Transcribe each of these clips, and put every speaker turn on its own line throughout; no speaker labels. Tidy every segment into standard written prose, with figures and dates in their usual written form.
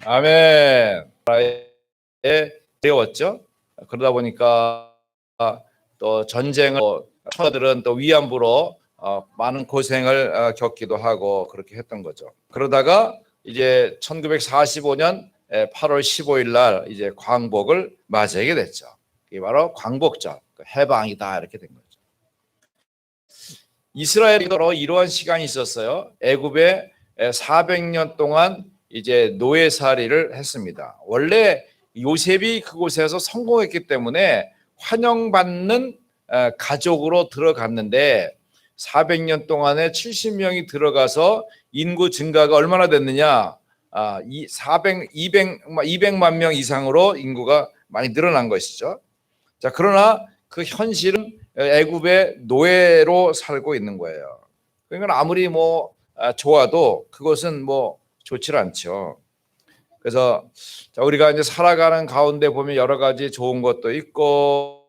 아멘. 나라에 되었죠. 그러다 보니까 또 전쟁을 처들은 또 위안부로 많은 고생을 겪기도 하고 그렇게 했던 거죠. 그러다가 이제 1945년 8월 15일 날 이제 광복을 맞이하게 됐죠. 이게 바로 광복절, 해방이다 이렇게 된 거죠. 이스라엘도 이러한 시간이 있었어요. 애굽에 400년 동안 이제 노예살이를 했습니다. 원래 요셉이 그곳에서 성공했기 때문에 환영받는 가족으로 들어갔는데 400년 동안에 70명이 들어가서 인구 증가가 얼마나 됐느냐? 200만 명 이상으로 인구가 많이 늘어난 것이죠. 자, 그러나 그 현실은 애굽의 노예로 살고 있는 거예요. 그러니까 아무리 좋아도 그것은 좋지 않죠. 그래서 우리가 이제 살아가는 가운데 보면 여러 가지 좋은 것도 있고,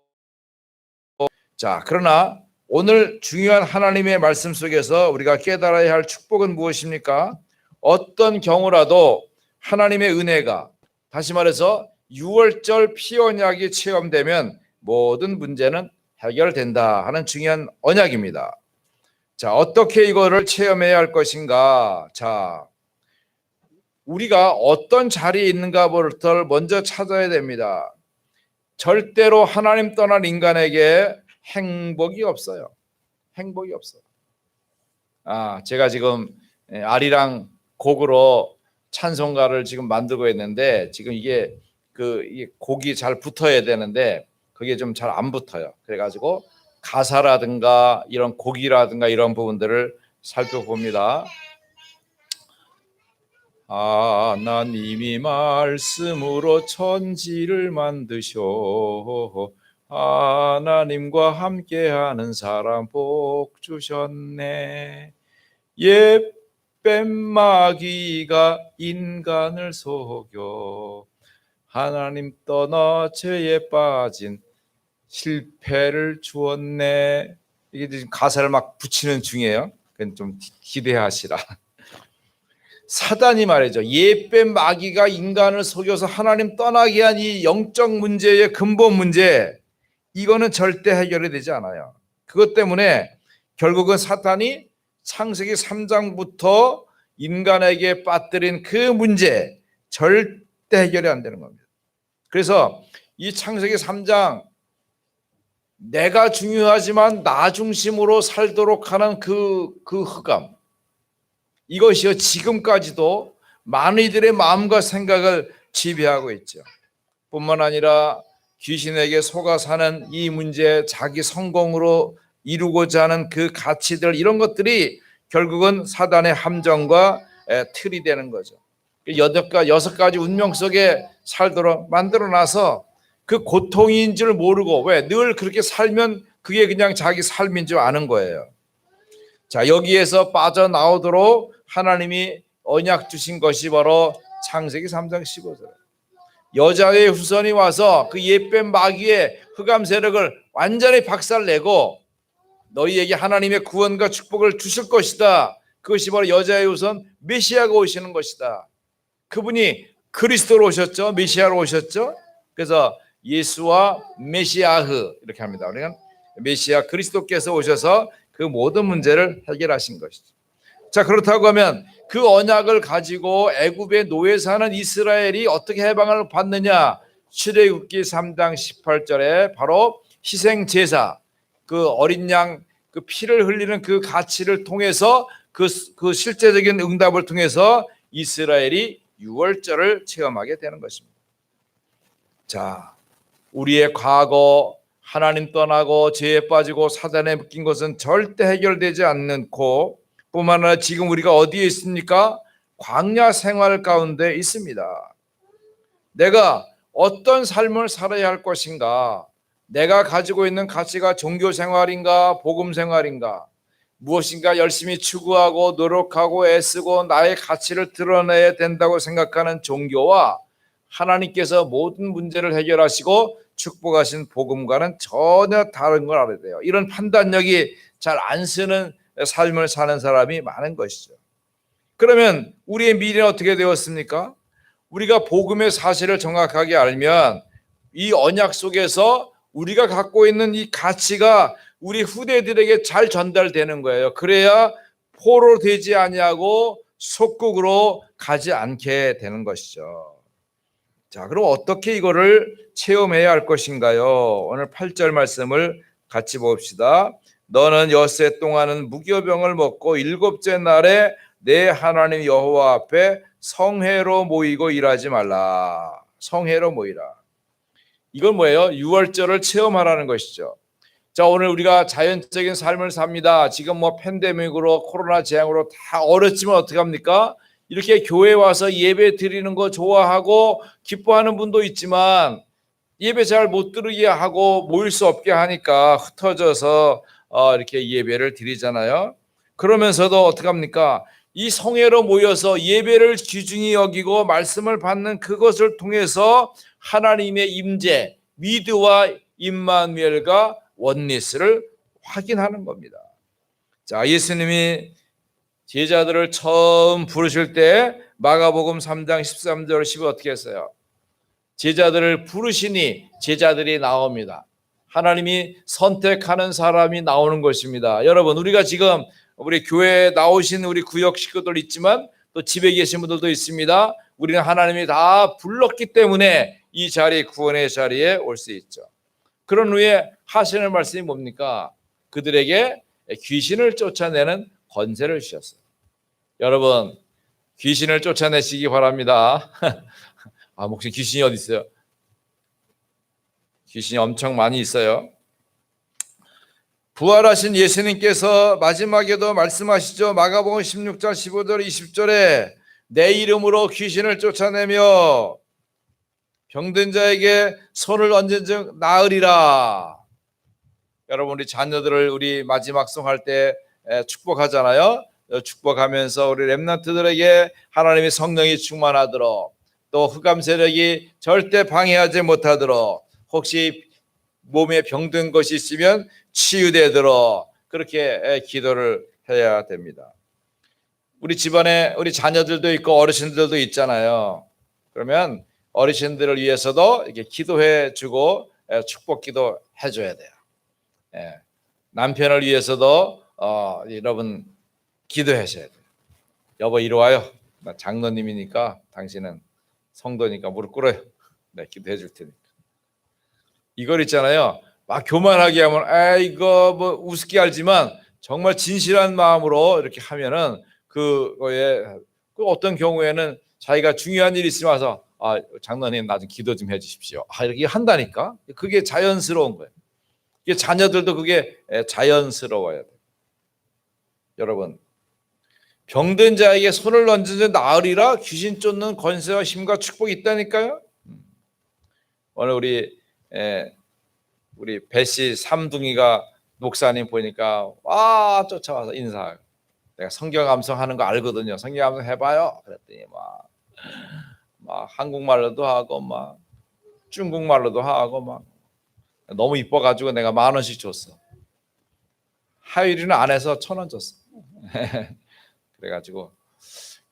자, 그러나 오늘 중요한 하나님의 말씀 속에서 우리가 깨달아야 할 축복은 무엇입니까? 어떤 경우라도 하나님의 은혜가, 다시 말해서 6월절 피언약이 체험되면 모든 문제는 해결된다 하는 중요한 언약입니다. 자, 어떻게 이거를 체험해야 할 것인가? 자, 우리가 어떤 자리에 있는가부터 먼저 찾아야 됩니다. 절대로 하나님 떠난 인간에게 행복이 없어요. 행복이 없어요. 제가 지금 아리랑 곡으로 찬송가를 지금 만들고 있는데 지금 이게 곡이 잘 붙어야 되는데 그게 좀 잘 안 붙어요. 그래가지고 가사라든가 이런 곡이라든가 이런 부분들을 살펴봅니다. 하나님이 말씀으로 천지를 만드셔 하나님과 함께하는 사람 복 주셨네. 뱀마귀가 인간을 속여 하나님 떠나 죄에 빠진 실패를 주었네. 이게 지금 가사를 막 붙이는 중이에요. 그건 좀 기대하시라. 사단이 말이죠. 뱀 마귀가 인간을 속여서 하나님 떠나게 한 이 영적 문제의 근본 문제, 이거는 절대 해결이 되지 않아요. 그것 때문에 결국은 사탄이 창세기 3장부터 인간에게 빠뜨린 그 문제 절대 해결이 안 되는 겁니다. 그래서 이 창세기 3장 내가 중요하지만 나 중심으로 살도록 하는 그 흑암, 이것이요 지금까지도 많은 이들의 마음과 생각을 지배하고 있죠. 뿐만 아니라 귀신에게 속아 사는 이 문제, 자기 성공으로 이루고자 하는 그 가치들, 이런 것들이 결국은 사단의 함정과 틀이 되는 거죠. 6가지 운명 속에 살도록 만들어놔서 그 고통인 줄 모르고, 왜? 늘 그렇게 살면 그게 그냥 자기 삶인 줄 아는 거예요. 자, 여기에서 빠져나오도록 하나님이 언약 주신 것이 바로 창세기 3장 15절. 여자의 후손이 와서 그 뱀 마귀의 흑암 세력을 완전히 박살내고 너희에게 하나님의 구원과 축복을 주실 것이다. 그것이 바로 여자의 후손 메시아가 오시는 것이다. 그분이 그리스도로 오셨죠. 메시아로 오셨죠. 그래서 예수와 메시아흐 이렇게 합니다. 우리가 메시아 그리스도께서 오셔서 그 모든 문제를 해결하신 것이죠. 자, 그렇다고 하면 그 언약을 가지고 애굽의 노예 사는 이스라엘이 어떻게 해방을 받느냐? 출애굽기 3장 18절에 바로 희생 제사, 그 어린 양 그 피를 흘리는 그 가치를 통해서 그 실제적인 응답을 통해서 이스라엘이 6월절을 체험하게 되는 것입니다. 자, 우리의 과거 하나님 떠나고 죄에 빠지고 사단에 묶인 것은 절대 해결되지 않고, 뿐만 아니라 지금 우리가 어디에 있습니까? 광야 생활 가운데 있습니다. 내가 어떤 삶을 살아야 할 것인가? 내가 가지고 있는 가치가 종교 생활인가, 복음 생활인가? 무엇인가 열심히 추구하고 노력하고 애쓰고 나의 가치를 드러내야 된다고 생각하는 종교와 하나님께서 모든 문제를 해결하시고 축복하신 복음과는 전혀 다른 걸 알아야 돼요. 이런 판단력이 잘 안 쓰는 삶을 사는 사람이 많은 것이죠. 그러면 우리의 미래는 어떻게 되었습니까? 우리가 복음의 사실을 정확하게 알면 이 언약 속에서 우리가 갖고 있는 이 가치가 우리 후대들에게 잘 전달되는 거예요. 그래야 포로 되지 아니하고 속국으로 가지 않게 되는 것이죠. 자, 그럼 어떻게 이거를 체험해야 할 것인가요? 오늘 8절 말씀을 같이 봅시다. 너는 엿새 동안은 무교병을 먹고 일곱째 날에 내 하나님 여호와 앞에 성회로 모이고 일하지 말라. 성회로 모이라. 이건 뭐예요? 유월절을 체험하라는 것이죠. 자, 오늘 우리가 자연적인 삶을 삽니다. 지금 뭐 팬데믹으로 코로나 재앙으로 다 어렵지만 어떡합니까? 이렇게 교회 와서 예배 드리는 거 좋아하고 기뻐하는 분도 있지만 예배 잘 못 드리게 하고 모일 수 없게 하니까 흩어져서 이렇게 예배를 드리잖아요. 그러면서도 어떡합니까? 이 성회로 모여서 예배를 귀중히 여기고 말씀을 받는 그것을 통해서 하나님의 임재, 미드와 임마누엘과 원리스를 확인하는 겁니다. 자, 예수님이 제자들을 처음 부르실 때 마가복음 3장 13절 15 어떻게 했어요? 제자들을 부르시니 제자들이 나옵니다. 하나님이 선택하는 사람이 나오는 것입니다. 여러분, 우리가 지금 우리 교회에 나오신 우리 구역 식구들 있지만 또 집에 계신 분들도 있습니다. 우리는 하나님이 다 불렀기 때문에 이 자리, 구원의 자리에 올 수 있죠. 그런 후에 하시는 말씀이 뭡니까? 그들에게 귀신을 쫓아내는 권세를 주셨어요. 여러분, 귀신을 쫓아내시기 바랍니다. 혹시 귀신이 어디 있어요? 귀신이 엄청 많이 있어요. 부활하신 예수님께서 마지막에도 말씀하시죠. 마가복음 16장 15절 20절에 내 이름으로 귀신을 쫓아내며 병든 자에게 손을 얹은 즉 나으리라. 여러분, 우리 자녀들을 우리 마지막 성할 때 축복하잖아요. 축복하면서 우리 렘넌트들에게 하나님의 성령이 충만하도록, 또 흑암 세력이 절대 방해하지 못하도록, 혹시 몸에 병든 것이 있으면 치유되도록 그렇게 기도를 해야 됩니다. 우리 집안에 우리 자녀들도 있고 어르신들도 있잖아요. 그러면 어르신들을 위해서도 이렇게 기도해 주고 축복 기도 해줘야 돼요. 남편을 위해서도 여러분 기도하셔야 돼요. 여보 이리 와요. 나 장로님이니까 당신은 성도니까 무릎 꿇어요. 내가 기도해 줄 테니까. 이걸 있잖아요. 막 교만하게 하면 이거 뭐 우습게 알지만 정말 진실한 마음으로 이렇게 하면은 그거에 어떤 경우에는 자기가 중요한 일이 있으면 와서 장로님 나 좀 기도 좀 해주십시오. 이렇게 한다니까. 그게 자연스러운 거예요. 이게 자녀들도 그게 자연스러워야 돼요. 여러분, 병든 자에게 손을 얹은 나으리라. 귀신 쫓는 권세와 힘과 축복이 있다니까요. 오늘 우리 배씨 삼둥이가 목사님 보니까 쫓아와서 인사하고, 내가 성경 암송하는 거 알거든요. 성경 암송 해봐요. 그랬더니 막 한국말로도 하고 막 중국말로도 하고 막 너무 이뻐가지고 내가 10,000원씩 줬어. 하율이는 안 해서 1,000원 줬어. 그래가지고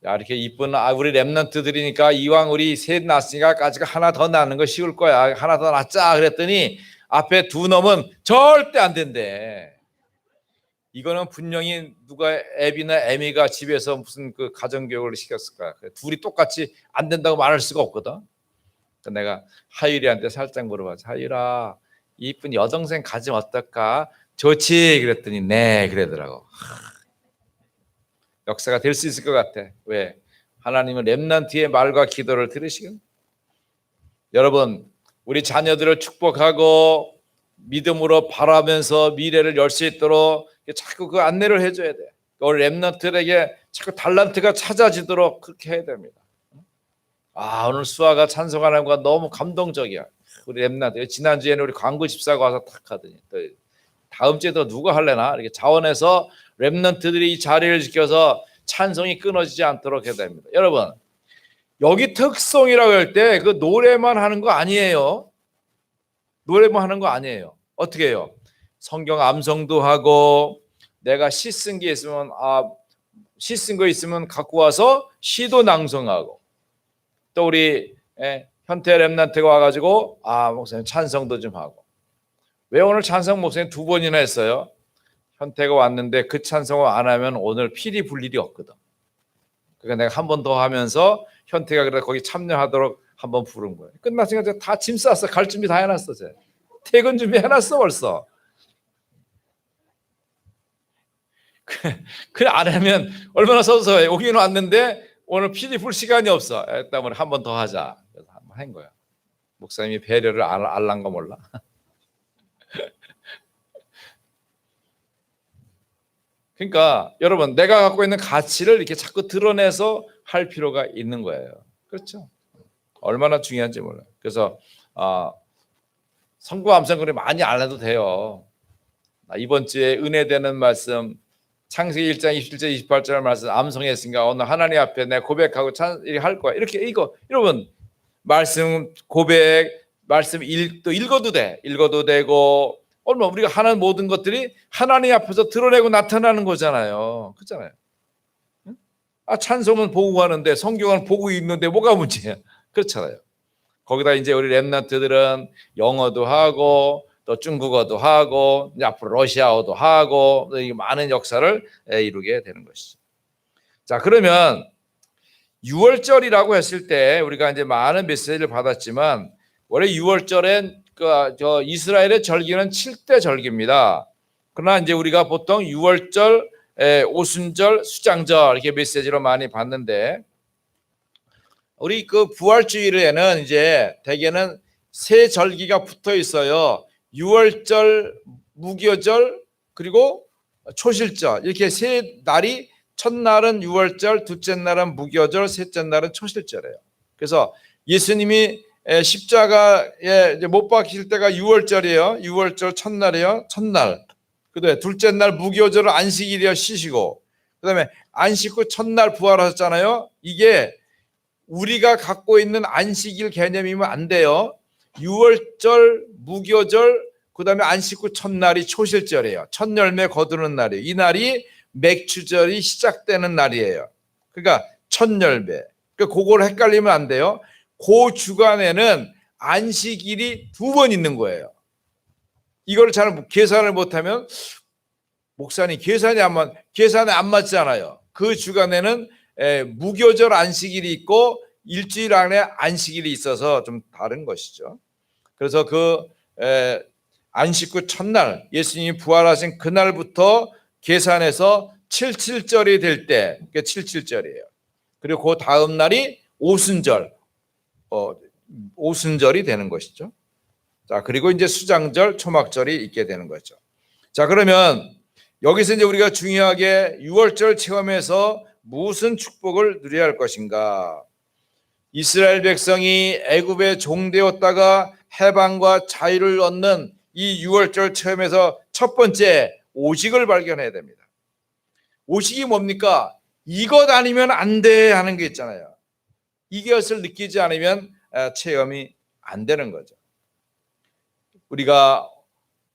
야, 이렇게 이쁜 우리 렘넌트들이니까 이왕 우리 셋 낳았으니까 까지가 하나 더 낳는 거 쉬울 거야. 하나 더 낳자 그랬더니 앞에 두 놈은 절대 안 된대. 이거는 분명히 누가 애비나 애미가 집에서 무슨 그 가정교육을 시켰을 거야. 둘이 똑같이 안 된다고 말할 수가 없거든. 내가 하율이한테 살짝 물어봤지. 하율아, 이쁜 여동생 가지면 어떨까? 좋지. 그랬더니 네 그러더라고. 역사가 될 수 있을 것 같아. 왜? 하나님은 렘넌트의 말과 기도를 들으시거든. 여러분, 우리 자녀들을 축복하고 믿음으로 바라면서 미래를 열 수 있도록 자꾸 그 안내를 해줘야 돼. 우리 렘넌트에게 자꾸 달란트가 찾아지도록 그렇게 해야 됩니다. 오늘 수아가 찬송하는 거 너무 감동적이야. 우리 렘넌트. 지난주에는 우리 광고 집사가 와서 탁 하더니 또 다음 주에도 누가 할래나? 이렇게 자원해서 렘넌트들이 이 자리를 지켜서 찬송이 끊어지지 않도록 해야 됩니다. 여러분, 여기 특성이라고 할 때 그 노래만 하는 거 아니에요. 노래만 하는 거 아니에요. 어떻게 해요? 성경 암송도 하고, 내가 시 쓴 게 있으면 시 쓴 거 있으면 갖고 와서 시도 낭송하고, 또 우리 현태 렘넌트가 와가지고 목사님 찬성도 좀 하고. 왜 오늘 찬성 목사님 2번이나 했어요? 현태가 왔는데 그 찬성을 안 하면 오늘 필이 불 일이 없거든. 그러니까 내가 한 번 더 하면서 현태가 그래 거기 참여하도록 한번 부른 거예요. 끝났으니까 다 짐 쌌어. 갈 준비 다 해놨어. 퇴근 준비 해놨어 벌써. 그래 안 하면 얼마나 서서해. 오기는 왔는데 오늘 필이 불 시간이 없어. 때문에 한 번 더 하자. 그래서 한 번 한 거야. 목사님이 배려를 알란가 몰라. 그러니까 여러분 내가 갖고 있는 가치를 이렇게 자꾸 드러내서 할 필요가 있는 거예요. 그렇죠? 얼마나 중요한지 몰라요. 그래서 성구 암송거리 많이 안 해도 돼요. 이번 주에 은혜되는 말씀 창세기 1장 27절 28절 말씀 암송했으니까 오늘 하나님 앞에 내가 고백하고 이렇게 할 거야. 이렇게 여러분 말씀 고백 말씀 또 읽어도 돼. 읽어도 되고 얼마 우리가 하는 모든 것들이 하나님 앞에서 드러내고 나타나는 거잖아요. 그렇잖아요. 찬송은 보고 하는데 성경은 보고 읽는데 뭐가 문제야? 그렇잖아요. 거기다 이제 우리 렘넌트들은 영어도 하고 또 중국어도 하고 이제 앞으로 러시아어도 하고 많은 역사를 이루게 되는 것이죠. 자, 그러면 6월절이라고 했을 때 우리가 이제 많은 메시지를 받았지만 원래 6월절엔 저 이스라엘의 절기는 7대 절기입니다. 그러나 이제 우리가 보통 6월절, 오순절, 수장절 이렇게 메시지로 많이 받는데 우리 그 부활주일에는 이제 대개는 세 절기가 붙어 있어요. 6월절, 무교절, 그리고 초실절 이렇게 세 날이 첫날은 6월절, 둘째 날은 무교절, 셋째 날은 초실절이에요. 그래서 예수님이 십자가에 못 박히실 때가 6월절이에요. 6월절 첫날이에요. 첫날. 그다음에 둘째 날 무교절은 안식일이요. 쉬시고. 그다음에 안식 후 첫날 부활하셨잖아요. 이게 우리가 갖고 있는 안식일 개념이면 안 돼요. 6월절, 무교절, 그다음에 안식 후 첫날이 초실절이에요. 첫 열매 거두는 날이에요. 이 날이 맥추절이 시작되는 날이에요. 그러니까 첫 열매. 그러니까 그걸 헷갈리면 안 돼요. 그 주간에는 안식일이 2번 있는 거예요. 이걸 잘 계산을 못하면 목사님 계산이 안 맞잖아요. 그 주간에는 무교절 안식일이 있고 일주일 안에 안식일이 있어서 좀 다른 것이죠. 그래서 그 안식 후 첫날 예수님이 부활하신 그날부터 계산해서 77절이 될 때 그게 77절이에요. 그리고 그 다음 날이 오순절 오순절이 되는 것이죠. 자, 그리고 이제 수장절, 초막절이 있게 되는 거죠. 자, 그러면 여기서 이제 우리가 중요하게 6월절 체험에서 무슨 축복을 누려야 할 것인가? 이스라엘 백성이 애굽에 종되었다가 해방과 자유를 얻는 이 6월절 체험에서 첫 번째 오직을 발견해야 됩니다. 오직이 뭡니까? 이것 아니면 안 돼 하는 게 있잖아요. 이것을 느끼지 않으면 체험이 안 되는 거죠. 우리가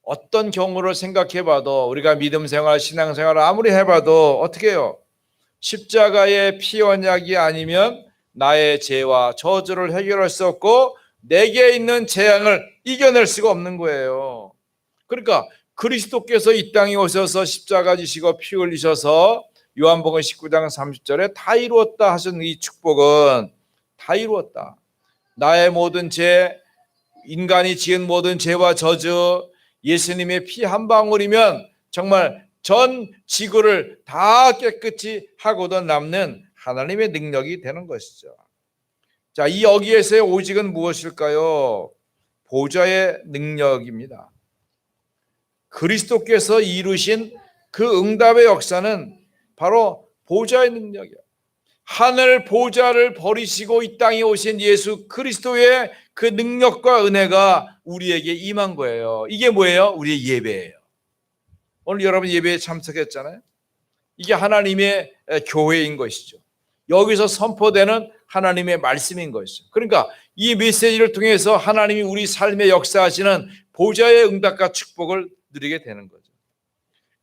어떤 경우를 생각해 봐도 우리가 믿음 생활, 신앙 생활을 아무리 해봐도 어떻게 해요? 십자가의 피 언약이 아니면 나의 죄와 저주를 해결할 수 없고 내게 있는 재앙을 이겨낼 수가 없는 거예요. 그러니까 그리스도께서 이 땅에 오셔서 십자가 지시고 피 흘리셔서 요한복음 19장 30절에 다 이루었다 하신 이 축복은 다 이루었다. 나의 모든 죄, 인간이 지은 모든 죄와 저주, 예수님의 피 한 방울이면 정말 전 지구를 다 깨끗이 하고도 남는 하나님의 능력이 되는 것이죠. 자, 이 여기에서의 오직은 무엇일까요? 보좌의 능력입니다. 그리스도께서 이루신 그 응답의 역사는 바로 보좌의 능력이에요. 하늘 보좌를 버리시고 이 땅에 오신 예수 그리스도의 그 능력과 은혜가 우리에게 임한 거예요. 이게 뭐예요? 우리의 예배예요. 오늘 여러분 예배에 참석했잖아요. 이게 하나님의 교회인 것이죠. 여기서 선포되는 하나님의 말씀인 것이죠. 그러니까 이 메시지를 통해서 하나님이 우리 삶에 역사하시는 보좌의 응답과 축복을 누리게 되는 거죠.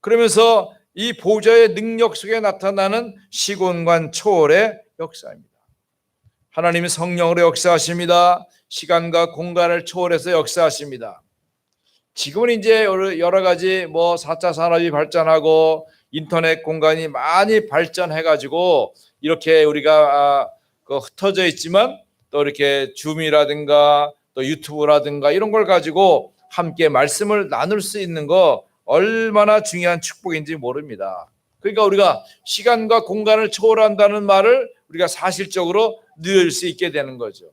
그러면서 이 보좌의 능력 속에 나타나는 시공간 초월의 역사입니다. 하나님이 성령으로 역사하십니다. 시간과 공간을 초월해서 역사하십니다. 지금은 이제 여러 가지 4차 산업이 발전하고 인터넷 공간이 많이 발전해가지고 이렇게 우리가 흩어져 있지만 또 이렇게 줌이라든가 또 유튜브라든가 이런 걸 가지고 함께 말씀을 나눌 수 있는 거 얼마나 중요한 축복인지 모릅니다. 그러니까 우리가 시간과 공간을 초월한다는 말을 우리가 사실적으로 누릴 수 있게 되는 거죠.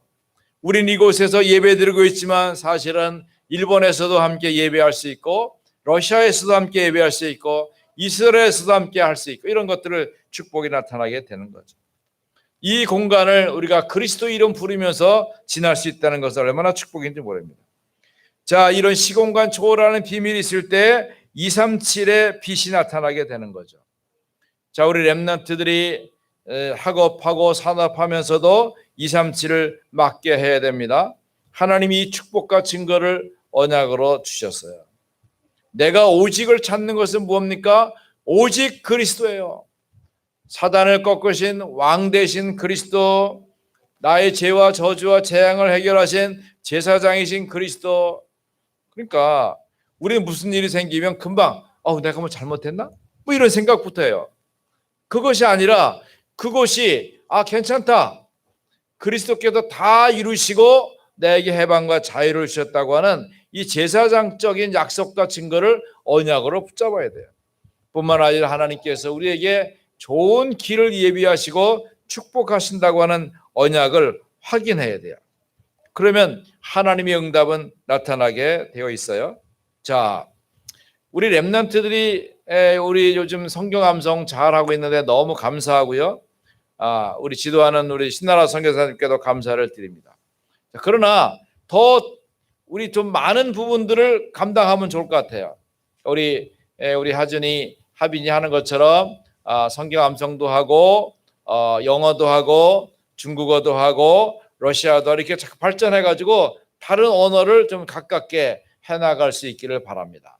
우린 이곳에서 예배드리고 있지만 사실은 일본에서도 함께 예배할 수 있고 러시아에서도 함께 예배할 수 있고 이스라엘에서도 함께 할 수 있고 이런 것들을 축복이 나타나게 되는 거죠. 이 공간을 우리가 그리스도 이름 부르면서 지날 수 있다는 것은 얼마나 축복인지 모릅니다. 자, 이런 시공간 초월하는 비밀이 있을 때 237의 빛이 나타나게 되는 거죠. 자, 우리 렘넌트들이 학업하고 산업하면서도 237을 맡게 해야 됩니다. 하나님이 이 축복과 증거를 언약으로 주셨어요. 내가 오직을 찾는 것은 무엇입니까? 오직 그리스도예요. 사단을 꺾으신 왕 되신 그리스도, 나의 죄와 저주와 재앙을 해결하신 제사장이신 그리스도. 그러니까 우리는 무슨 일이 생기면 금방 내가 뭐 잘못했나? 뭐 이런 생각부터 해요. 그것이 아니라 그것이 괜찮다. 그리스도께서 다 이루시고 나에게 해방과 자유를 주셨다고 하는 이 제사장적인 약속과 증거를 언약으로 붙잡아야 돼요. 뿐만 아니라 하나님께서 우리에게 좋은 길을 예비하시고 축복하신다고 하는 언약을 확인해야 돼요. 그러면 하나님의 응답은 나타나게 되어 있어요. 자, 우리 렘넌트들이 우리 요즘 성경 암송 잘하고 있는데 너무 감사하고요. 우리 지도하는 우리 신나라 선교사님께도 감사를 드립니다. 자, 그러나 더 우리 좀 많은 부분들을 감당하면 좋을 것 같아요. 우리 하빈이 하는 것처럼 성경 암송도 하고 영어도 하고 중국어도 하고 러시아도 이렇게 자꾸 발전해가지고 다른 언어를 좀 가깝게 해나갈 수 있기를 바랍니다.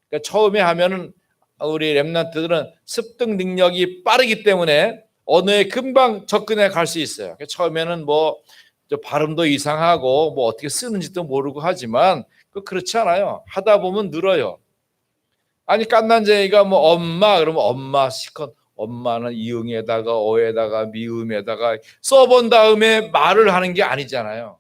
그러니까 처음에 하면은 우리 렘넌트들은 습득 능력이 빠르기 때문에 언어에 금방 접근해 갈 수 있어요. 처음에는 발음도 이상하고 어떻게 쓰는지도 모르고 하지만 그렇지 않아요. 하다 보면 늘어요. 아니 깐난쟁이가 엄마 그러면 엄마 시컷 엄마는 이응에다가 어에다가 미음에다가 써본 다음에 말을 하는 게 아니잖아요.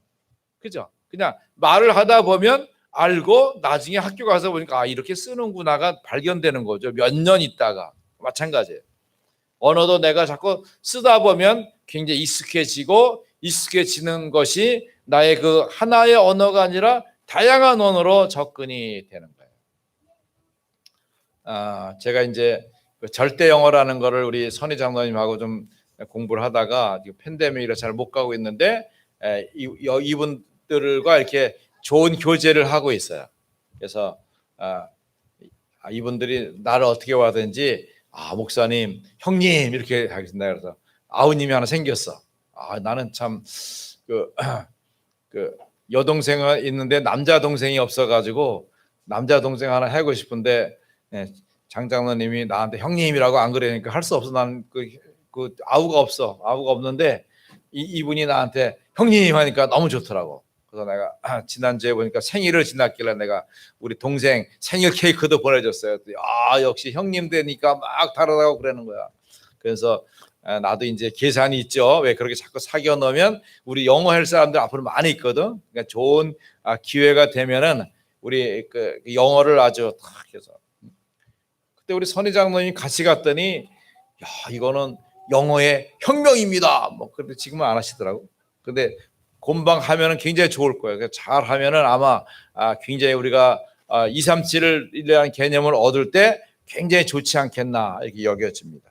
그죠? 그냥 말을 하다 보면 알고 나중에 학교 가서 보니까 이렇게 쓰는구나가 발견되는 거죠. 몇 년 있다가. 마찬가지예요. 언어도 내가 자꾸 쓰다 보면 굉장히 익숙해지는 것이 나의 그 하나의 언어가 아니라 다양한 언어로 접근이 되는 거예요. 제가 이제 절대 영어라는 거를 우리 선희 장로님하고 좀 공부를 하다가 팬데믹이라 잘 못 가고 있는데 이분들과 이렇게 좋은 교제를 하고 있어요. 그래서 이분들이 나를 어떻게 와든지 목사님, 형님 이렇게 하겠습니다. 그래서 아우님이 하나 생겼어. 나는 참 그 여동생이 있는데 남자 동생이 없어가지고 남자 동생 하나 하고 싶은데 장장로님이 나한테 형님이라고 안 그러니까 할 수 없어. 나는 그 아우가 없어. 아우가 없는데 이분이 나한테 형님 하니까 너무 좋더라고. 그래서 내가 지난주에 보니까 생일을 지났길래 내가 우리 동생 생일 케이크도 보내줬어요. 역시 형님 되니까 막 다르다고 그러는 거야. 그래서 나도 이제 계산이 있죠. 왜 그렇게 자꾸 사귀어 놓으면 우리 영어 할 사람들 앞으로 많이 있거든. 그러니까 좋은 기회가 되면은 우리 그 영어를 아주 탁 해서 그때 우리 선희 장로님 같이 갔더니 이거는 영어의 혁명입니다. 그런데 지금은 안 하시더라고. 근데 금방 하면은 굉장히 좋을 거예요. 잘 하면은 아마 굉장히 우리가 237을 대한 개념을 얻을 때 굉장히 좋지 않겠나 이렇게 여겨집니다.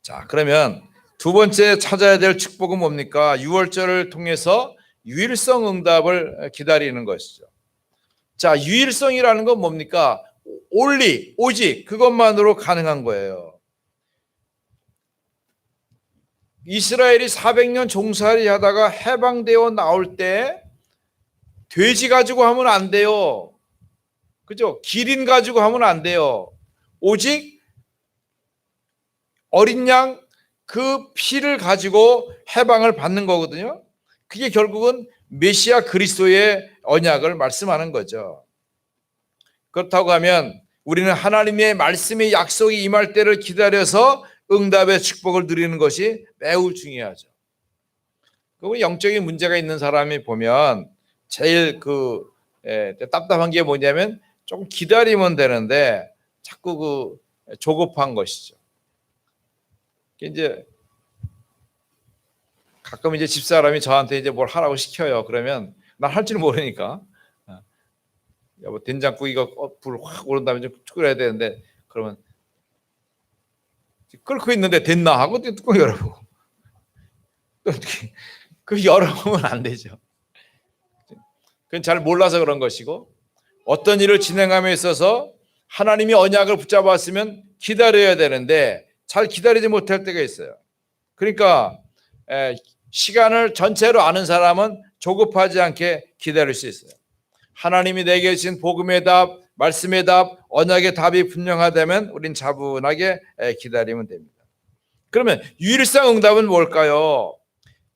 자, 그러면 두 번째 찾아야 될 축복은 뭡니까? 6월절을 통해서 유일성 응답을 기다리는 것이죠. 자, 유일성이라는 건 뭡니까? 오직 그것만으로 가능한 거예요. 이스라엘이 400년 종살이 하다가 해방되어 나올 때 돼지 가지고 하면 안 돼요. 그죠? 기린 가지고 하면 안 돼요. 오직 어린 양 그 피를 가지고 해방을 받는 거거든요. 그게 결국은 메시아 그리스도의 언약을 말씀하는 거죠. 그렇다고 하면 우리는 하나님의 말씀의 약속이 임할 때를 기다려서 응답의 축복을 누리는 것이 매우 중요하죠. 그 영적인 문제가 있는 사람이 보면 제일 답답한 게 뭐냐면 조금 기다리면 되는데 자꾸 조급한 것이죠. 이제 가끔 이제 집사람이 저한테 이제 뭘 하라고 시켜요. 그러면 난 할 줄 모르니까 여보 된장국 이거 불 확 오른 다음에 좀 끓여야 되는데 그러면 끓고 있는데 됐나 하고 뚜껑 열어보고 또 그 열어보면 안 되죠. 그건 잘 몰라서 그런 것이고 어떤 일을 진행함에 있어서 하나님이 언약을 붙잡았으면 기다려야 되는데 잘 기다리지 못할 때가 있어요. 그러니까 시간을 전체로 아는 사람은 조급하지 않게 기다릴 수 있어요. 하나님이 내게 주신 복음의 답, 말씀의 답, 언약의 답이 분명하다면 우린 차분하게 기다리면 됩니다. 그러면 유일성 응답은 뭘까요?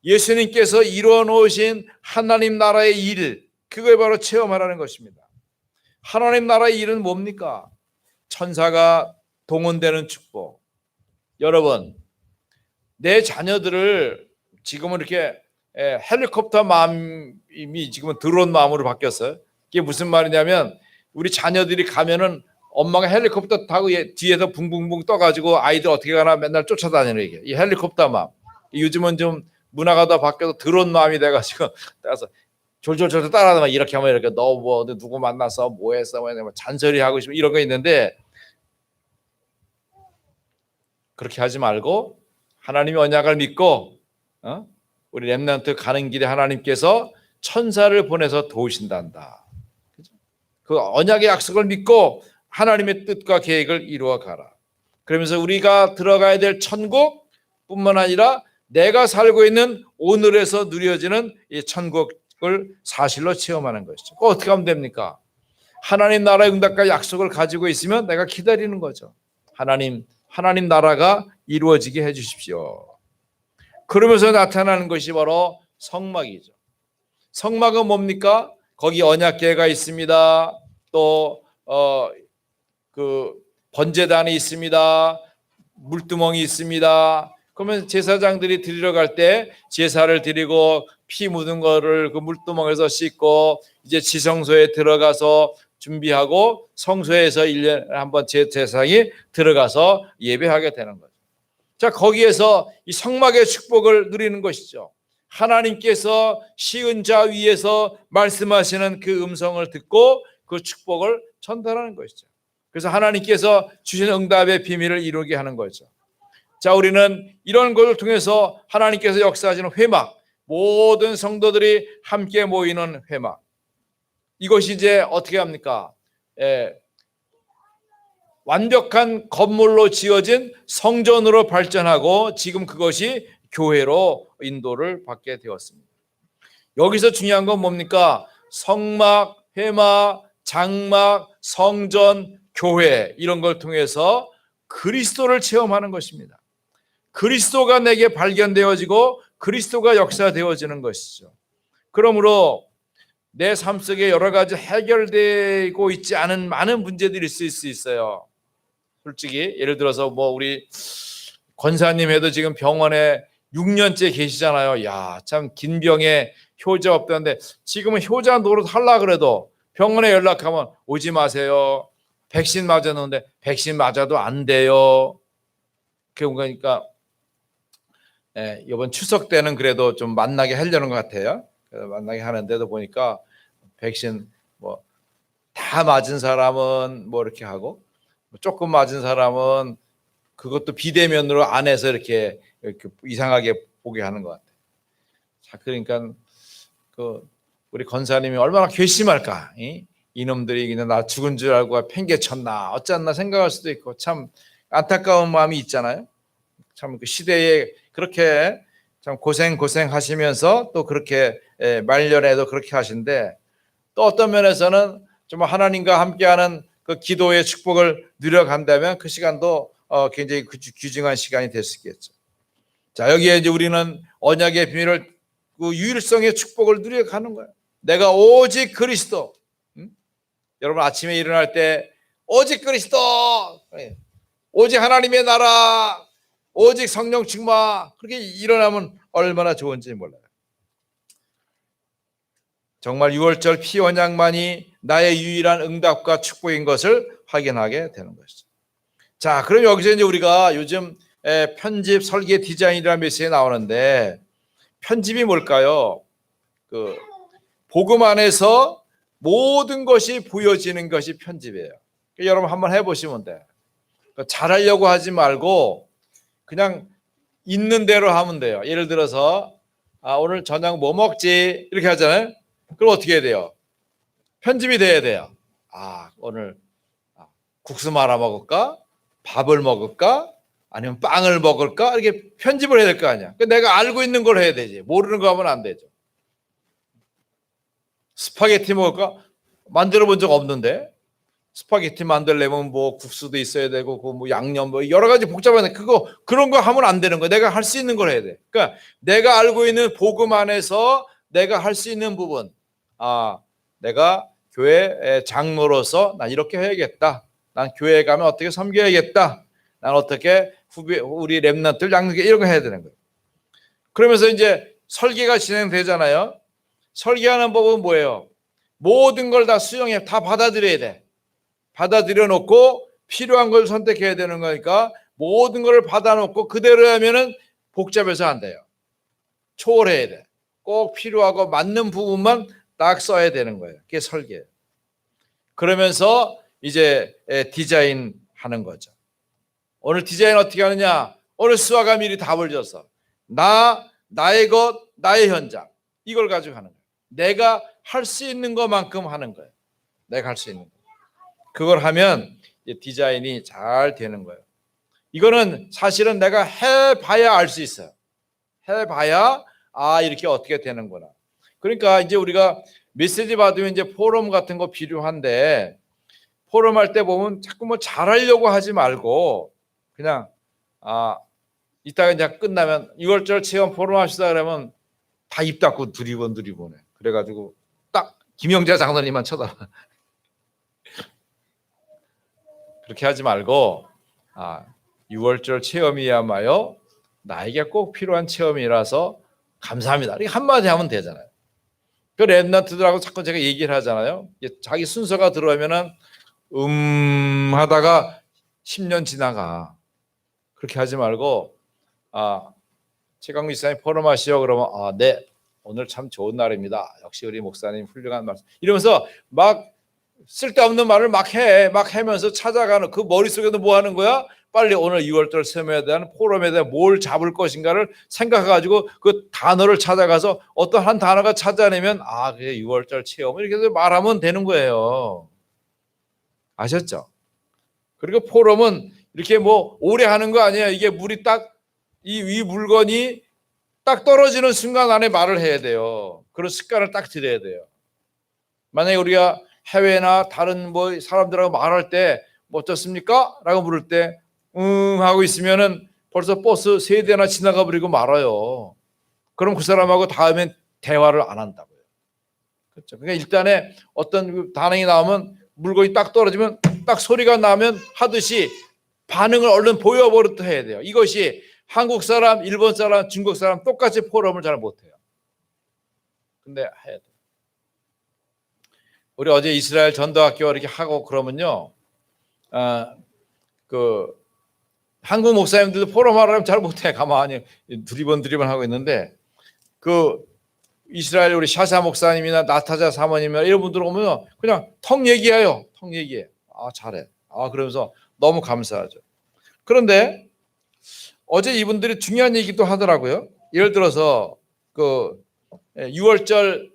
예수님께서 이루어 놓으신 하나님 나라의 일, 그걸 바로 체험하라는 것입니다. 하나님 나라의 일은 뭡니까? 천사가 동원되는 축복. 여러분, 내 자녀들을 지금은 이렇게 헬리콥터 마음이 지금은 드론 마음으로 바뀌었어요. 이게 무슨 말이냐면 우리 자녀들이 가면은 엄마가 헬리콥터 타고 뒤에서 붕붕붕 떠가지고 아이들 어떻게 가나 맨날 쫓아다니는 이게 이 헬리콥터 마음. 요즘은 좀 문화가 더 바뀌어서 드론 마음이 돼가지고 따라서 졸졸졸 따라하다 이렇게 하면 이렇게 너 뭐 누구 만나서 뭐 했어 뭐 잔소리 하고 싶어 이런 거 있는데 그렇게 하지 말고 하나님의 언약을 믿고 우리 렘넌트 가는 길에 하나님께서 천사를 보내서 도우신단다. 그 언약의 약속을 믿고 하나님의 뜻과 계획을 이루어 가라. 그러면서 우리가 들어가야 될 천국뿐만 아니라 내가 살고 있는 오늘에서 누려지는 이 천국을 사실로 체험하는 것이죠. 그거 어떻게 하면 됩니까? 하나님 나라의 응답과 약속을 가지고 있으면 내가 기다리는 거죠. 하나님 나라가 이루어지게 해 주십시오. 그러면서 나타나는 것이 바로 성막이죠. 성막은 뭡니까? 거기 언약궤가 있습니다. 또 번제단이 있습니다. 물두멍이 있습니다. 그러면 제사장들이 드리러 갈 때 제사를 드리고 피 묻은 거를 그 물두멍에서 씻고 이제 지성소에 들어가서 준비하고 성소에서 1년에 한 번 제사장이 들어가서 예배하게 되는 거죠. 자, 거기에서 이 성막의 축복을 누리는 것이죠. 하나님께서 시은 자 위에서 말씀하시는 그 음성을 듣고 그 축복을 전달하는 것이죠. 그래서 하나님께서 주신 응답의 비밀을 이루게 하는 거죠. 자, 우리는 이런 것을 통해서 하나님께서 역사하시는 회막, 모든 성도들이 함께 모이는 회막, 이것이 이제 어떻게 합니까? 완벽한 건물로 지어진 성전으로 발전하고 지금 그것이 교회로 인도를 받게 되었습니다. 여기서 중요한 건 뭡니까? 성막, 회막, 장막, 성전, 교회 이런 걸 통해서 그리스도를 체험하는 것입니다. 그리스도가 내게 발견되어지고 그리스도가 역사되어지는 것이죠. 그러므로 내 삶 속에 여러 가지 해결되고 있지 않은 많은 문제들이 있을 수 있어요. 솔직히 예를 들어서 뭐 우리 권사님 해도 지금 병원에 6년째 계시잖아요. 야, 참 긴 병에 효자 없다는데 지금은 효자 노릇 하려고 그래도 병원에 연락하면 오지 마세요. 백신 맞았는데 백신 맞아도 안 돼요. 그러니까 이번 추석 때는 그래도 좀 만나게 하려는 것 같아요. 만나게 하는데도 보니까 백신 뭐 다 맞은 사람은 뭐 이렇게 하고 조금 맞은 사람은 그것도 비대면으로 안에서 이렇게 이상하게 보게 하는 것 같아요. 자, 그러니까 우리 권사님이 얼마나 괘씸할까? 이놈들이 그냥 나 죽은 줄 알고 팽개쳤나 어쩌나 생각할 수도 있고 참 안타까운 마음이 있잖아요. 참 그 시대에 그렇게 참 고생하시면서 또 그렇게 말년에도 그렇게 하신데 또 어떤 면에서는 좀 하나님과 함께하는 그 기도의 축복을 누려간다면 그 시간도 굉장히 귀중한 시간이 될 수 있겠죠. 자, 여기에 이제 우리는 언약의 비밀을 그 유일성의 축복을 누려가는 거예요. 내가 오직 그리스도. 여러분 아침에 일어날 때 오직 그리스도, 오직 하나님의 나라, 오직 성령 충만, 그렇게 일어나면 얼마나 좋은지 몰라요. 정말 6월절 피언약만이 나의 유일한 응답과 축복인 것을 확인하게 되는 것이죠. 자, 그럼 여기서 이제 우리가 요즘 편집 설계 디자인이라는 메시지가 나오는데, 편집이 뭘까요? 그 복음 안에서 모든 것이 보여지는 것이 편집이에요. 여러분 한번 해보시면 돼요. 잘하려고 하지 말고 그냥 있는 대로 하면 돼요. 예를 들어서 오늘 저녁 뭐 먹지? 이렇게 하잖아요. 그럼 어떻게 해야 돼요? 편집이 돼야 돼요. 오늘 국수 말아 먹을까? 밥을 먹을까? 아니면 빵을 먹을까? 이렇게 편집을 해야 될 거 아니야. 내가 알고 있는 걸 해야 되지. 모르는 거 하면 안 되죠. 스파게티 먹을까? 만들어 본 적 없는데. 스파게티 만들려면 뭐 국수도 있어야 되고 그 뭐 양념 뭐 여러 가지 복잡한데 그런 거 하면 안 되는 거야. 내가 할 수 있는 걸 해야 돼. 그러니까 내가 알고 있는 복음 안에서 내가 할 수 있는 부분. 내가 교회 장로로서 난 이렇게 해야겠다. 난 교회에 가면 어떻게 섬겨야겠다. 난 어떻게 우리 렘넌트를 양육해 이런 거 해야 되는 거예요. 그러면서 이제 설계가 진행되잖아요. 설계하는 법은 뭐예요? 모든 걸 다 수용해, 다 받아들여야 돼. 받아들여 놓고 필요한 걸 선택해야 되는 거니까 모든 걸 받아놓고 그대로 하면은 복잡해서 안 돼요. 초월해야 돼. 꼭 필요하고 맞는 부분만 딱 써야 되는 거예요. 그게 설계예요. 그러면서 이제 디자인 하는 거죠. 오늘 디자인 어떻게 하느냐? 오늘 수아가 미리 답을 줬어. 나의 것, 나의 현장. 이걸 가지고 하는 거예요. 내가 할 수 있는 것만큼 하는 거예요. 내가 할 수 있는 거. 그걸 하면 디자인이 잘 되는 거예요. 이거는 사실은 내가 해봐야 알 수 있어요. 해봐야 이렇게 어떻게 되는구나. 그러니까 이제 우리가 메시지 받으면 이제 포럼 같은 거 필요한데 포럼 할 때 보면 자꾸 뭐 잘하려고 하지 말고 그냥 이따가 이제 끝나면 6월절 체험 포럼 하시다 그러면 다 입 닫고 두리번해. 그래가지고 딱 김영자 장로님만 쳐다봐. 그렇게 하지 말고 6월절 체험이야말로 나에게 꼭 필요한 체험이라서 감사합니다. 이렇게 한마디 하면 되잖아요. 그 랩런트들하고 자꾸 제가 얘기를 하잖아요. 자기 순서가 들어오면은 하다가 10년 지나가. 그렇게 하지 말고 최강민 목사님 포럼하시오. 그러면 네, 오늘 참 좋은 날입니다. 역시 우리 목사님 훌륭한 말씀. 이러면서 막 쓸데없는 말을 막 해면서 찾아가는 그 머릿속에도 뭐 하는 거야? 빨리 오늘 6월절 세미나에 대한 포럼에 대한 뭘 잡을 것인가를 생각해가지고 그 단어를 찾아가서 어떤 한 단어가 찾아내면 그게 6월절 체험 이렇게 해서 말하면 되는 거예요. 아셨죠? 그리고 포럼은 이렇게 뭐 오래 하는 거 아니에요. 이게 물이 딱 이 물건이 딱 떨어지는 순간 안에 말을 해야 돼요. 그런 습관을 딱 들여야 돼요. 만약에 우리가 해외나 다른 뭐 사람들하고 말할 때 뭐 어떻습니까? 라고 물을 때 하고 있으면은 벌써 버스 3대나 지나가 버리고 말아요. 그럼 그 사람하고 다음엔 대화를 안 한다고요. 그렇죠. 그러니까 일단에 어떤 반응이 나오면 물건이 딱 떨어지면 딱 소리가 나면 하듯이 반응을 얼른 보여버릇 해야 돼요. 이것이 한국 사람, 일본 사람, 중국 사람 똑같이 포럼을 잘 못해요. 근데 해야 돼요. 우리 어제 이스라엘 전도학교 이렇게 하고 그러면요, 한국 목사님들도 포럼 하려면 잘 못해. 가만히 두리번 하고 있는데 그 이스라엘 우리 샤샤 목사님이나 나타자 사모님이나 이런 분들 오면 그냥 턱 얘기해요. 턱 얘기해. 잘해. 그러면서 너무 감사하죠. 그런데 어제 이분들이 중요한 얘기도 하더라고요. 예를 들어서 그 6월절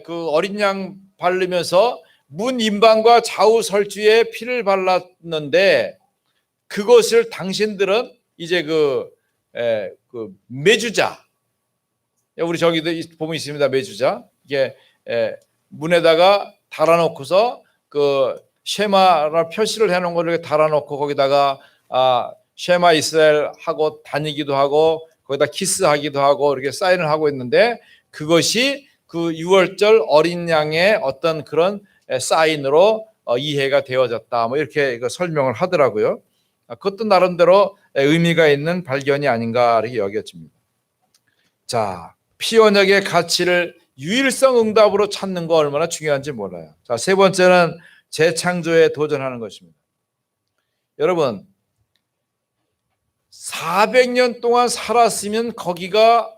그 어린 양 바르면서 문 임방과 좌우 설주에 피를 발랐는데 그것을 당신들은 이제 그 매주자, 우리 저기도 보면 있습니다. 매주자, 이게 문에다가 달아놓고서 그 쉐마를 표시를 해놓은 거를 달아놓고 거기다가 쉐마 이스라엘 하고 다니기도 하고 거기다 키스하기도 하고 이렇게 사인을 하고 있는데 그것이 그 유월절 어린 양의 어떤 그런 사인으로 이해가 되어졌다. 뭐 이렇게 설명을 하더라고요. 그것도 나름대로 의미가 있는 발견이 아닌가 이렇게 여겨집니다. 자, 피언약의 가치를 유일성 응답으로 찾는 거 얼마나 중요한지 몰라요. 자, 세 번째는 재창조에 도전하는 것입니다. 여러분, 400년 동안 살았으면 거기가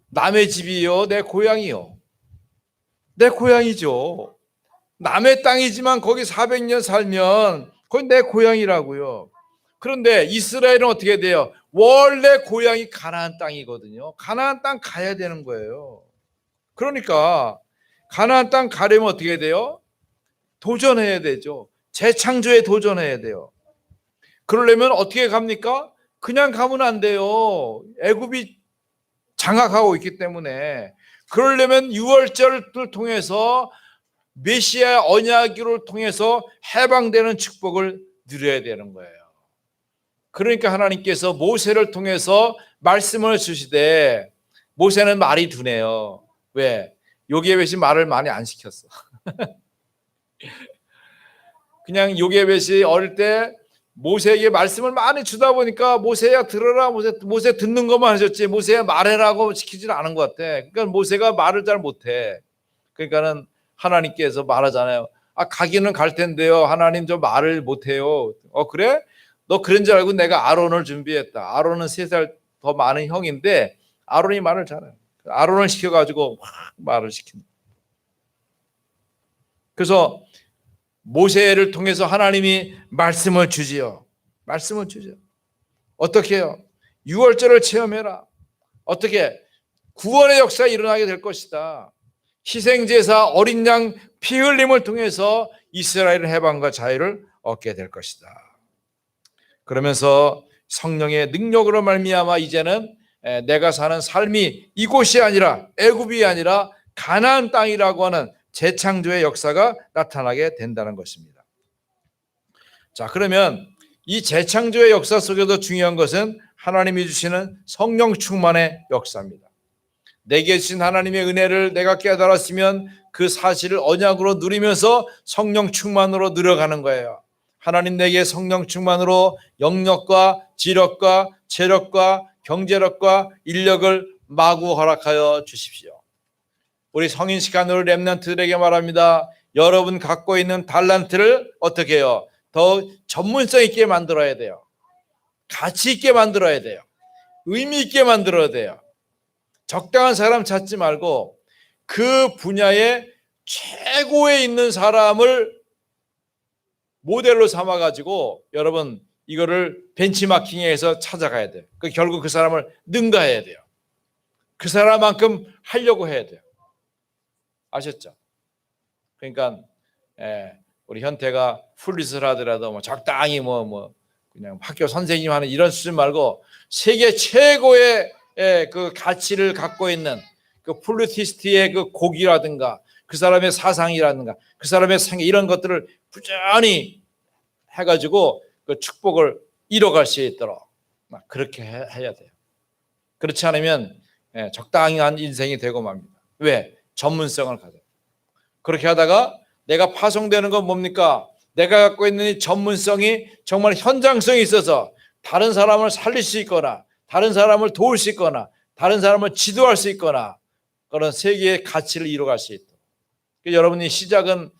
남의 집이요, 내 고향이요. 내 고향이죠. 남의 땅이지만 거기 400년 살면 그건 내 고향이라고요. 그런데 이스라엘은 어떻게 돼요? 원래 고향이 가나안 땅이거든요. 가나안 땅 가야 되는 거예요. 그러니까 가나안 땅 가려면 어떻게 돼요? 도전해야 되죠. 재창조에 도전해야 돼요. 그러려면 어떻게 갑니까? 그냥 가면 안 돼요. 애굽이 장악하고 있기 때문에. 그러려면 유월절을 통해서 메시아 언약을 통해서 해방되는 축복을 누려야 되는 거예요. 그러니까 하나님께서 모세를 통해서 말씀을 주시되, 모세는 말이 둔해요. 왜? 요게벳이 말을 많이 안 시켰어. 그냥 요게벳이 어릴 때 모세에게 말씀을 많이 주다 보니까 모세야 들어라, 모세 듣는 것만 하셨지 모세야 말해라고 시키질 않은 것 같아. 그러니까 모세가 말을 잘 못해. 그러니까는 하나님께서 말하잖아요. 아, 가기는 갈 텐데요. 하나님 저 말을 못해요. 그래? 너 그런 줄 알고 내가 아론을 준비했다. 아론은 3살 더 많은 형인데 아론이 말을 잘해요. 아론을 시켜가지고 막 말을 시킨다. 그래서 모세를 통해서 하나님이 말씀을 주지요. 말씀을 주죠. 어떻게 해요? 유월절을 체험해라. 어떻게? 구원의 역사가 일어나게 될 것이다. 희생제사 어린 양 피 흘림을 통해서 이스라엘 해방과 자유를 얻게 될 것이다. 그러면서 성령의 능력으로 말미암아 이제는 내가 사는 삶이 이곳이 아니라 애굽이 아니라 가나안 땅이라고 하는 재창조의 역사가 나타나게 된다는 것입니다. 자, 그러면 이 재창조의 역사 속에서 중요한 것은 하나님이 주시는 성령 충만의 역사입니다. 내게 주신 하나님의 은혜를 내가 깨달았으면 그 사실을 언약으로 누리면서 성령 충만으로 늘어가는 거예요. 하나님 내게 성령 충만으로 영력과 지력과 체력과 경제력과 인력을 마구 허락하여 주십시오. 우리 성인 시간으로 렘넌트들에게 말합니다. 여러분 갖고 있는 달란트를 어떻게 해요? 더 전문성 있게 만들어야 돼요. 가치 있게 만들어야 돼요. 의미 있게 만들어야 돼요. 적당한 사람 찾지 말고 그 분야에 최고에 있는 사람을 모델로 삼아가지고 여러분 이거를 벤치마킹해서 찾아가야 돼요. 결국 그 사람을 능가해야 돼요. 그 사람만큼 하려고 해야 돼요. 아셨죠? 그러니까 우리 현태가 풀리스를 하더라도 뭐 적당히 그냥 학교 선생님 하는 이런 수준 말고 세계 최고의 그 가치를 갖고 있는 그 플루티스트의 그 곡이라든가 그 사람의 사상이라든가 그 사람의 생애 이런 것들을 부지런히 해가지고 그 축복을 이뤄갈 수 있도록 그렇게 해야 돼요. 그렇지 않으면 적당한 인생이 되고 맙니다. 왜? 전문성을 가져요. 그렇게 하다가 내가 파송되는 건 뭡니까? 내가 갖고 있는 이 전문성이 정말 현장성이 있어서 다른 사람을 살릴 수 있거나 다른 사람을 도울 수 있거나 다른 사람을 지도할 수 있거나 그런 세계의 가치를 이뤄갈 수 있도록. 여러분이 시작은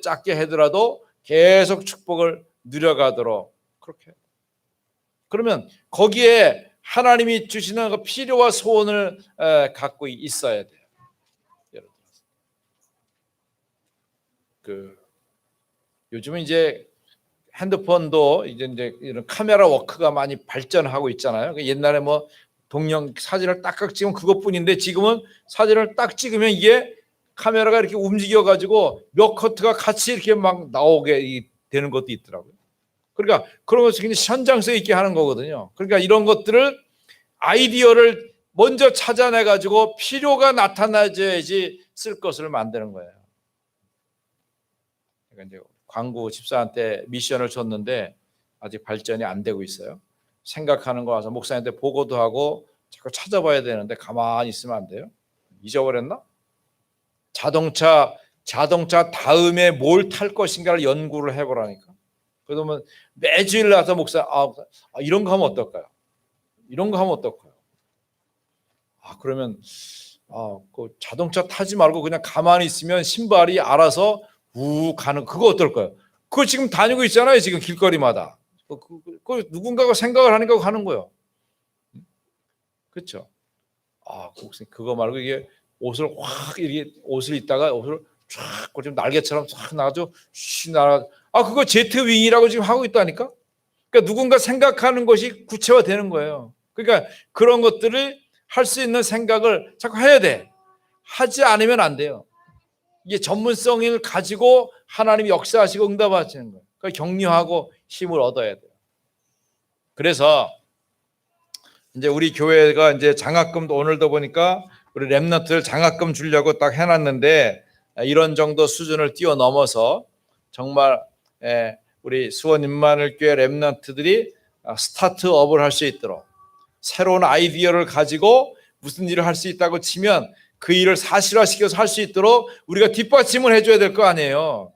작게 하더라도 계속 축복을 누려가도록 그렇게 해요. 그러면 거기에 하나님이 주시는 그 필요와 소원을 갖고 있어야 돼요. 예를 들어서 요즘은 이제 핸드폰도 이제 이런 카메라 워크가 많이 발전하고 있잖아요. 옛날에 뭐 동영 사진을 딱딱 찍으면 그것뿐인데 지금은 사진을 딱 찍으면 이게 카메라가 이렇게 움직여 가지고 몇 커트가 같이 이렇게 막 나오게 되는 것도 있더라고요. 그러니까 그런 것을 굉장히 현장성 있게 하는 거거든요. 그러니까 이런 것들을 아이디어를 먼저 찾아내 가지고 필요가 나타나야지 쓸 것을 만드는 거예요. 그러니까 이제 광고 집사한테 미션을 줬는데 아직 발전이 안 되고 있어요. 생각하는 거 와서 목사님한테 보고도 하고 자꾸 찾아봐야 되는데 가만히 있으면 안 돼요? 잊어버렸나? 자동차 다음에 뭘 탈 것인가를 연구를 해보라니까. 그러면 매주일 나서 목사 이런 거 하면 어떨까요? 이런 거 하면 어떨까요? 그러면 그 자동차 타지 말고 그냥 가만히 있으면 신발이 알아서 우 가는 그거 어떨까요? 그거 지금 다니고 있잖아요. 지금 길거리마다. 그 누군가가 생각을 하니까 가는 거예요. 그렇죠? 그거 말고 이게 옷을 확 이렇게 옷을 입다가 옷을 쫙 좀 날개처럼 쫙 나가지고 쉬 날아. 그거 제트 윙이라고 지금 하고 있다니까. 그러니까 누군가 생각하는 것이 구체화되는 거예요. 그러니까 그런 것들을 할 수 있는 생각을 자꾸 해야 돼. 하지 않으면 안 돼요. 이게 전문성을 가지고 하나님이 역사하시고 응답하시는 거예요. 그러니까 격려하고 힘을 얻어야 돼요. 그래서 이제 우리 교회가 이제 장학금도 오늘도 보니까 우리 렘넌트를 장학금 주려고 딱 해놨는데 이런 정도 수준을 뛰어넘어서 정말 우리 수원 임마누엘 교회 렘넌트들이 스타트업을 할 수 있도록 새로운 아이디어를 가지고 무슨 일을 할 수 있다고 치면 그 일을 사실화시켜서 할 수 있도록 우리가 뒷받침을 해줘야 될 거 아니에요.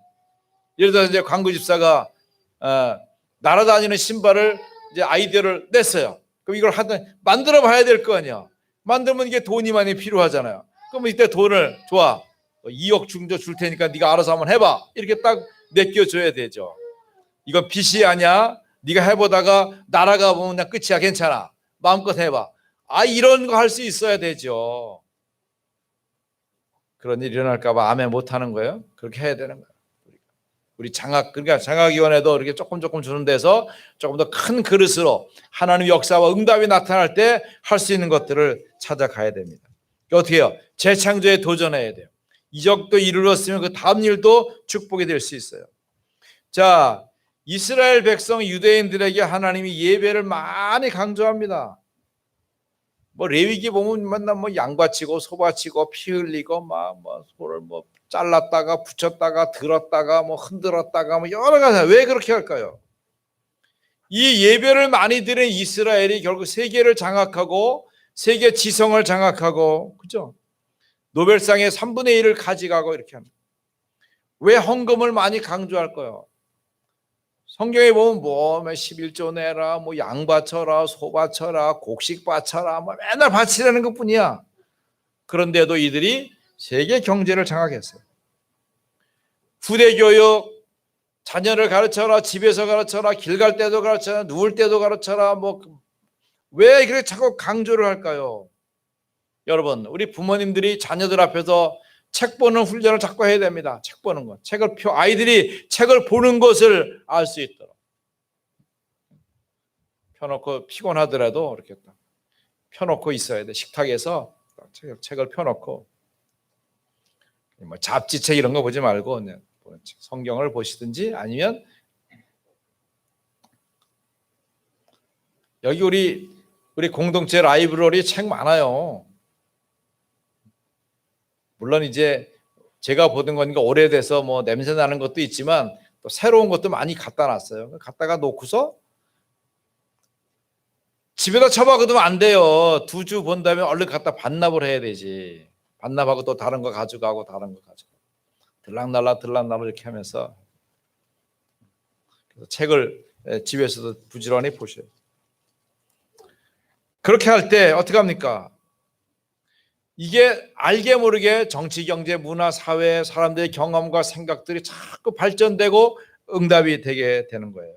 예를 들어서 이제 광고 집사가 날아다니는 신발을 이제 아이디어를 냈어요. 그럼 이걸 만들어 봐야 될 거 아니야. 만들면 이게 돈이 많이 필요하잖아요. 그러면 이때 돈을 2억 정도 줄 테니까 네가 알아서 한번 해봐. 이렇게 딱 맡겨줘야 되죠. 이건 빚이 아니야. 네가 해보다가 날아가 보면 그냥 끝이야. 괜찮아. 마음껏 해봐. 이런 거 할 수 있어야 되죠. 그런 일이 일어날까 봐 아멘 못하는 거예요. 그렇게 해야 되는 거예요. 우리 그러니까 장학위원회도 이렇게 조금 주는 데서 조금 더 큰 그릇으로 하나님의 역사와 응답이 나타날 때 할 수 있는 것들을 찾아가야 됩니다. 어떻게 해요? 재창조에 도전해야 돼요. 이적도 이루었으면 그 다음 일도 축복이 될 수 있어요. 자, 이스라엘 백성 유대인들에게 하나님이 예배를 많이 강조합니다. 레위기 보면 맨날 양바치고 소바치고 피 흘리고 소를 잘랐다가 붙였다가 들었다가 흔들었다가 여러 가지. 왜 그렇게 할까요? 이 예배를 많이 드린 이스라엘이 결국 세계를 장악하고 세계 지성을 장악하고 그죠? 노벨상의 3분의 1을 가져가고 이렇게 합니다. 왜 헌금을 많이 강조할까요? 성경에 보면 11조 내라, 양 바쳐라, 소 바쳐라, 곡식 바쳐라, 맨날 바치라는 것뿐이야. 그런데도 이들이 세계 경제를 장악했어요. 후대 교육, 자녀를 가르쳐라, 집에서 가르쳐라, 길 갈 때도 가르쳐라, 누울 때도 가르쳐라. 왜 그렇게 자꾸 강조를 할까요? 여러분, 우리 부모님들이 자녀들 앞에서 책 보는 훈련을 자꾸 해야 됩니다. 책 보는 것. 아이들이 책을 보는 것을 알 수 있도록. 펴놓고 피곤하더라도 이렇게 딱 펴놓고 있어야 돼. 식탁에서 책을 펴놓고. 잡지책 이런 거 보지 말고 성경을 보시든지 아니면 여기 우리 공동체 라이브러리 책 많아요. 물론 이제 제가 보던 거니까 오래돼서 냄새 나는 것도 있지만 또 새로운 것도 많이 갖다 놨어요. 갖다가 놓고서 집에다 처박아두면 안 돼요. 2주 본 다음에 얼른 갖다 반납을 해야 되지. 반납하고 또 다른 거 가져가고 다른 거 가져가고 들락날락 이렇게 하면서 그래서 책을 집에서도 부지런히 보셔요. 그렇게 할 때 어떻게 합니까? 이게 알게 모르게 정치, 경제, 문화, 사회, 사람들의 경험과 생각들이 자꾸 발전되고 응답이 되게 되는 거예요.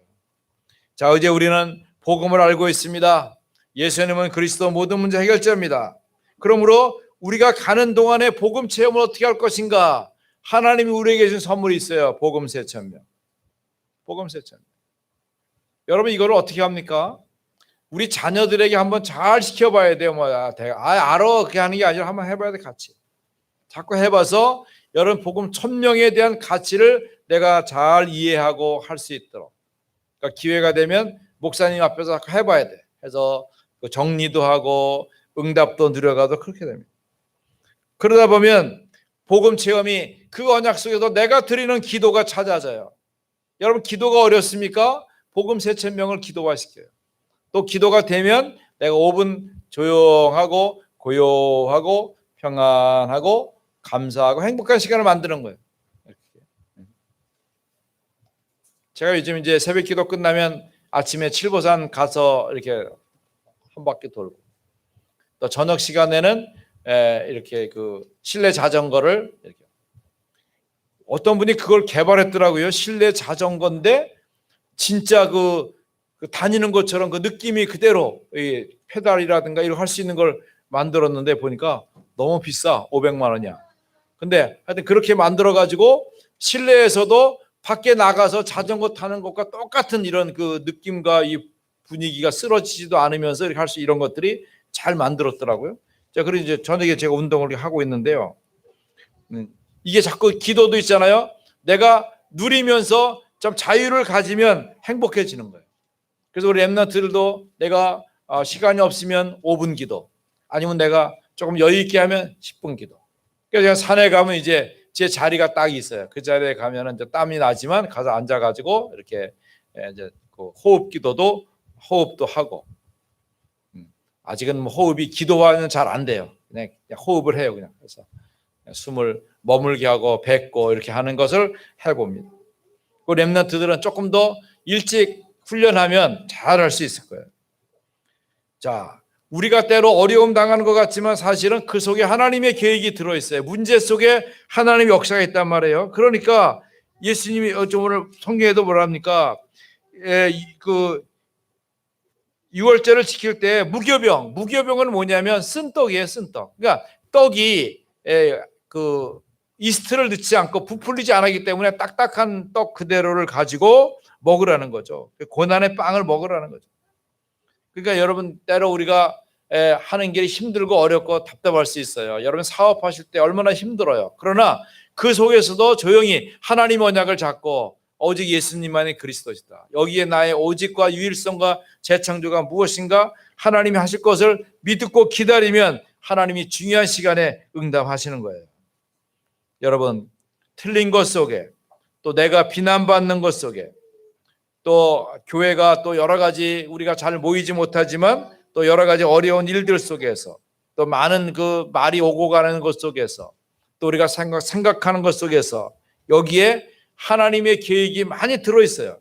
자, 이제 우리는 복음을 알고 있습니다. 예수님은 그리스도 모든 문제 해결자입니다. 그러므로 우리가 가는 동안에 복음 체험을 어떻게 할 것인가? 하나님이 우리에게 주신 선물이 있어요. 복음 세천명. 복음 세천명. 여러분 이거를 어떻게 합니까? 우리 자녀들에게 한번 잘 시켜봐야 돼요. 알아 그렇게 하는 게 아니라 한번 해봐야 돼. 같이 자꾸 해봐서 여러분 복음 1000명에 대한 가치를 내가 잘 이해하고 할 수 있도록. 그러니까 기회가 되면 목사님 앞에서 자꾸 해봐야 돼. 해서 정리도 하고 응답도 누려가도 그렇게 됩니다. 그러다 보면 복음 체험이 그 언약 속에서 내가 드리는 기도가 찾아져요. 여러분 기도가 어렵습니까? 복음 세천명을 기도화시켜요. 또 기도가 되면 내가 5분 조용하고 고요하고 평안하고 감사하고 행복한 시간을 만드는 거예요. 제가 요즘 이제 새벽 기도 끝나면 아침에 칠보산 가서 이렇게 한 바퀴 돌고, 또 저녁 시간에는 이렇게 그 실내 자전거를 이렇게, 어떤 분이 그걸 개발했더라고요. 실내 자전거인데 진짜 그 다니는 것처럼 그 느낌이 그대로, 이 페달이라든가 이런 할 수 있는 걸 만들었는데 보니까 너무 비싸. 500만 원이야. 근데 하여튼 그렇게 만들어 가지고 실내에서도 밖에 나가서 자전거 타는 것과 똑같은 이런 그 느낌과 이 분위기가 쓰러지지도 않으면서 이렇게 할 수, 이런 것들이 잘 만들었더라고요. 자, 그리고 이제 저녁에 제가 운동을 하고 있는데요. 이게 자꾸 기도도 있잖아요. 내가 누리면서 좀 자유를 가지면 행복해지는 거예요. 그래서 우리 랩런트들도 내가 시간이 없으면 5분 기도, 아니면 내가 조금 여유 있게 하면 10분 기도. 그래서 제가 산에 가면 이제 제 자리가 딱 있어요. 그 자리에 가면은 이제 땀이 나지만 가서 앉아가지고 이렇게 이제 그 호흡도 하고, 아직은 뭐 호흡이 기도와는 잘 안 돼요. 그냥 호흡을 해요. 그냥 그래서 숨을 머물게 하고 뱉고 이렇게 하는 것을 해봅니다. 그 랩런트들은 조금 더 일찍 훈련하면 잘할 수 있을 거예요. 자, 우리가 때로 어려움 당하는 것 같지만 사실은 그 속에 하나님의 계획이 들어있어요. 문제 속에 하나님의 역사가 있단 말이에요. 그러니까 예수님이 오늘 성경에도 뭐랍니까? 그 유월절을 지킬 때 무교병은 뭐냐면 쓴떡이에요. 쓴떡. 그러니까 떡이 그 이스트를 넣지 않고 부풀리지 않았기 때문에 딱딱한 떡 그대로를 가지고 먹으라는 거죠. 고난의 빵을 먹으라는 거죠. 그러니까 여러분, 때로 우리가 하는 길이 힘들고 어렵고 답답할 수 있어요. 여러분 사업하실 때 얼마나 힘들어요. 그러나 그 속에서도 조용히 하나님 언약을 잡고 오직 예수님만이 그리스도시다, 여기에 나의 오직과 유일성과 재창조가 무엇인가, 하나님이 하실 것을 믿고 기다리면 하나님이 중요한 시간에 응답하시는 거예요. 여러분, 틀린 것 속에, 또 내가 비난받는 것 속에, 또 교회가 또 여러 가지 우리가 잘 모이지 못하지만 또 여러 가지 어려운 일들 속에서, 또 많은 그 말이 오고 가는 것 속에서, 또 우리가 생각하는 것 속에서 여기에 하나님의 계획이 많이 들어있어요.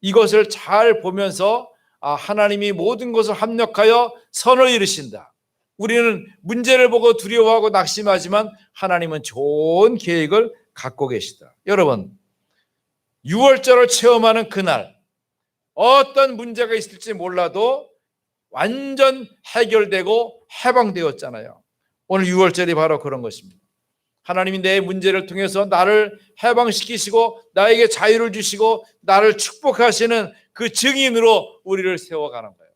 이것을 잘 보면서 하나님이 모든 것을 합력하여 선을 이루신다. 우리는 문제를 보고 두려워하고 낙심하지만 하나님은 좋은 계획을 갖고 계시다. 여러분, 6월절을 체험하는 그날 어떤 문제가 있을지 몰라도 완전 해결되고 해방되었잖아요. 오늘 6월절이 바로 그런 것입니다. 하나님이 내 문제를 통해서 나를 해방시키시고 나에게 자유를 주시고 나를 축복하시는 그 증인으로 우리를 세워가는 거예요.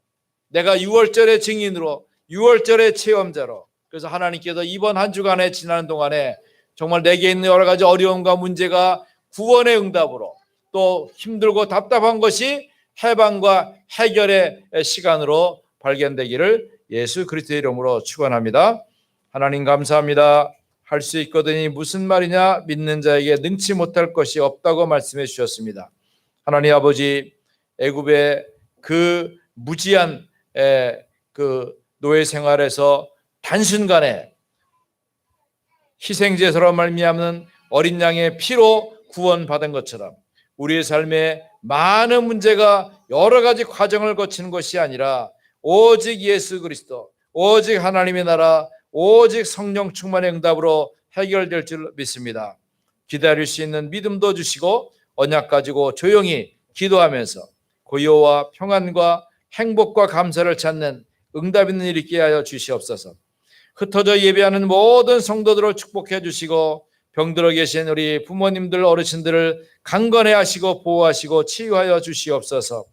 내가 6월절의 증인으로, 6월절의 체험자로. 그래서 하나님께서 이번 한 주간에 지나는 동안에 정말 내게 있는 여러 가지 어려움과 문제가 구원의 응답으로, 또 힘들고 답답한 것이 해방과 해결의 시간으로 발견되기를 예수 그리스도의 이름으로 축원합니다. 하나님 감사합니다. 할 수 있거든이 무슨 말이냐? 믿는 자에게 능치 못할 것이 없다고 말씀해 주셨습니다. 하나님 아버지, 애굽의 그 무지한 그 노예 생활에서 단순간에 희생제사로 말미암는 어린 양의 피로 구원받은 것처럼 우리의 삶에 많은 문제가 여러 가지 과정을 거치는 것이 아니라 오직 예수 그리스도, 오직 하나님의 나라, 오직 성령 충만의 응답으로 해결될 줄 믿습니다. 기다릴 수 있는 믿음도 주시고 언약 가지고 조용히 기도하면서 고요와 평안과 행복과 감사를 찾는 응답 있는 일 있게 하여 주시옵소서. 흩어져 예배하는 모든 성도들을 축복해 주시고 병들어 계신 우리 부모님들, 어르신들을 강건해 하시고 보호하시고 치유하여 주시옵소서.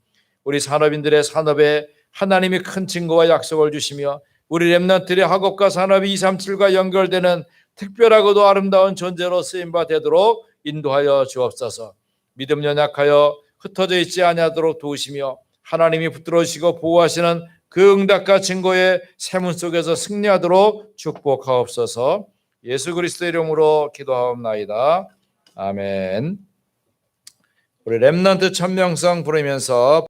우리 산업인들의 산업에 하나님이 큰 증거와 약속을 주시며 우리 렘넌트들의 학업과 산업이 237과 연결되는 특별하고도 아름다운 존재로 쓰임바 되도록 인도하여 주옵소서. 믿음 연약하여 흩어져 있지 아니하도록 도우시며 하나님이 붙들어주시고 보호하시는 그 응답과 증거의 세문 속에서 승리하도록 축복하옵소서. 예수 그리스도의 이름으로 기도하옵나이다. 아멘. 우리 렘넌트 천명성 부르면서